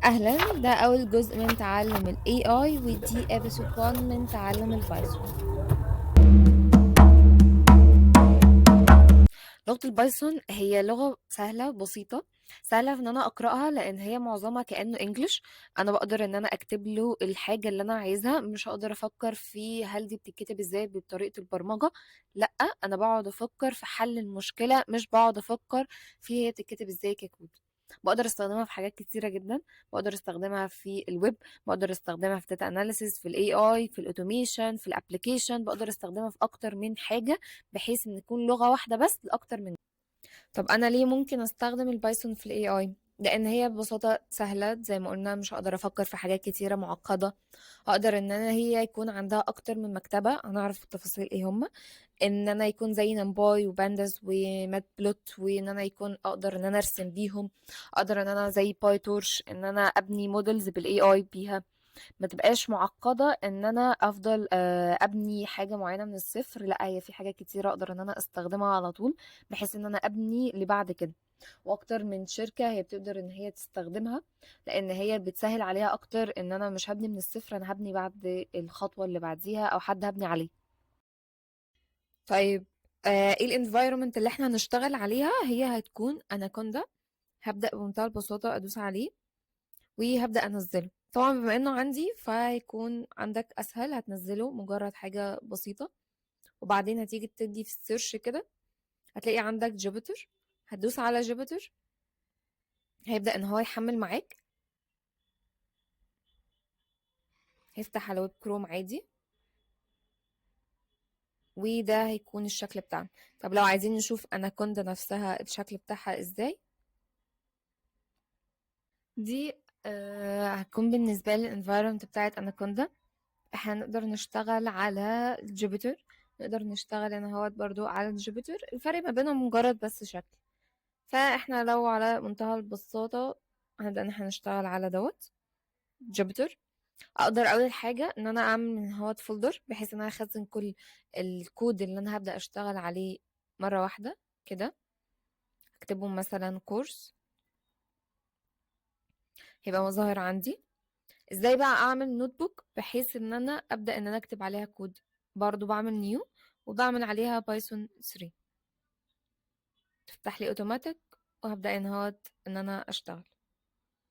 أهلا، ده أول جزء من تعلم ال AI ودي episode 1 من تعلم البايثون. لغة البايثون هي لغة سهلة بسيطة، سهلة في ان انا اقرأها لان هي معظمها كأنه انجلش. انا بقدر ان انا اكتب له الحاجة اللي انا عايزها، مش هقدر افكر في هل دي بتتكتب ازاي بطريقة البرمجة. لا، انا بقعد افكر في حل المشكلة، مش بقعد افكر في هي بتتكتب ازاي ككود. بقدر استخدمها في حاجات كتيرة جدا. بقدر استخدمها في الويب، بقدر استخدمها في داتا اناليسيس، في الاي اي، في الاوتوميشن، في الابليكيشن. بقدر استخدمها في اكتر من حاجة، بحيث ان تكون لغة واحدة بس لاكتر من. طب انا ليه ممكن استخدم البايثون في الاي اي؟ لان هي ببساطه سهله، زي ما قلنا مش هقدر افكر في حاجات كتيره معقده. هقدر ان انا هي يكون عندها اكتر من مكتبه، انا اعرف التفاصيل ايه هما. ان انا يكون زي نمباي وبانداس ومات بلوت، وان انا يكون اقدر ان انا ارسم بيهم. اقدر ان انا زي باي تورش ان انا ابني مودلز بالاي اي بيها. ما تبقاش معقدة ان انا افضل ابني حاجة معينة من الصفر. لا، هي في حاجات كتيرة اقدر ان انا استخدمها على طول، بحيث ان انا ابني لبعد كده. واكتر من شركة هي بتقدر ان هي تستخدمها، لان هي بتسهل عليها اكتر ان انا مش هبني من الصفر، انا هبني بعد الخطوة اللي بعديها او حد هبني عليه. طيب، ايه الانفايرومنت اللي احنا هنشتغل عليها؟ هي هتكون اناكوندا. هبدأ بمنتهى البساطة ادوس عليه وهبدأ انزله. طبعا بما انه عندي فهيكون عندك اسهل، هتنزله مجرد حاجة بسيطة. وبعدين هتيجي تدي في السيرش كده، هتلاقي عندك جوبيتر. هتدوس على جوبيتر، هيبدأ ان هو يحمل معاك. هيفتح على ويب كروم عادي، وده هيكون الشكل بتاعنا. طب لو عايزين نشوف اناكوندا نفسها الشكل بتاعها ازاي، دي هتكون بالنسبة لي الانفايرمنت بتاعت اناكوندا. احنا نقدر نشتغل على جوبيتر، نقدر نشتغل هنا هوت برضو على جوبيتر. الفرق ما بينهم مجرد بس شكل. فاحنا لو على منتهى البساطة هنبدأ ان احنا نشتغل على دوت جوبيتر. اقدر اول حاجة ان انا اعمل من هوت فولدر، بحيث ان انا اخزن كل الكود اللي انا هبدأ اشتغل عليه مرة واحدة كده. اكتبه مثلا كورس، هيبقى مظاهر عندي. ازاي بقى اعمل نوت بوك بحيث ان انا ابدأ ان انا اكتب عليها كود؟ برضو بعمل نيو وبعمل عليها بايثون 3. تفتح لي اوتوماتيك، وهبدأ ان انا اشتغل.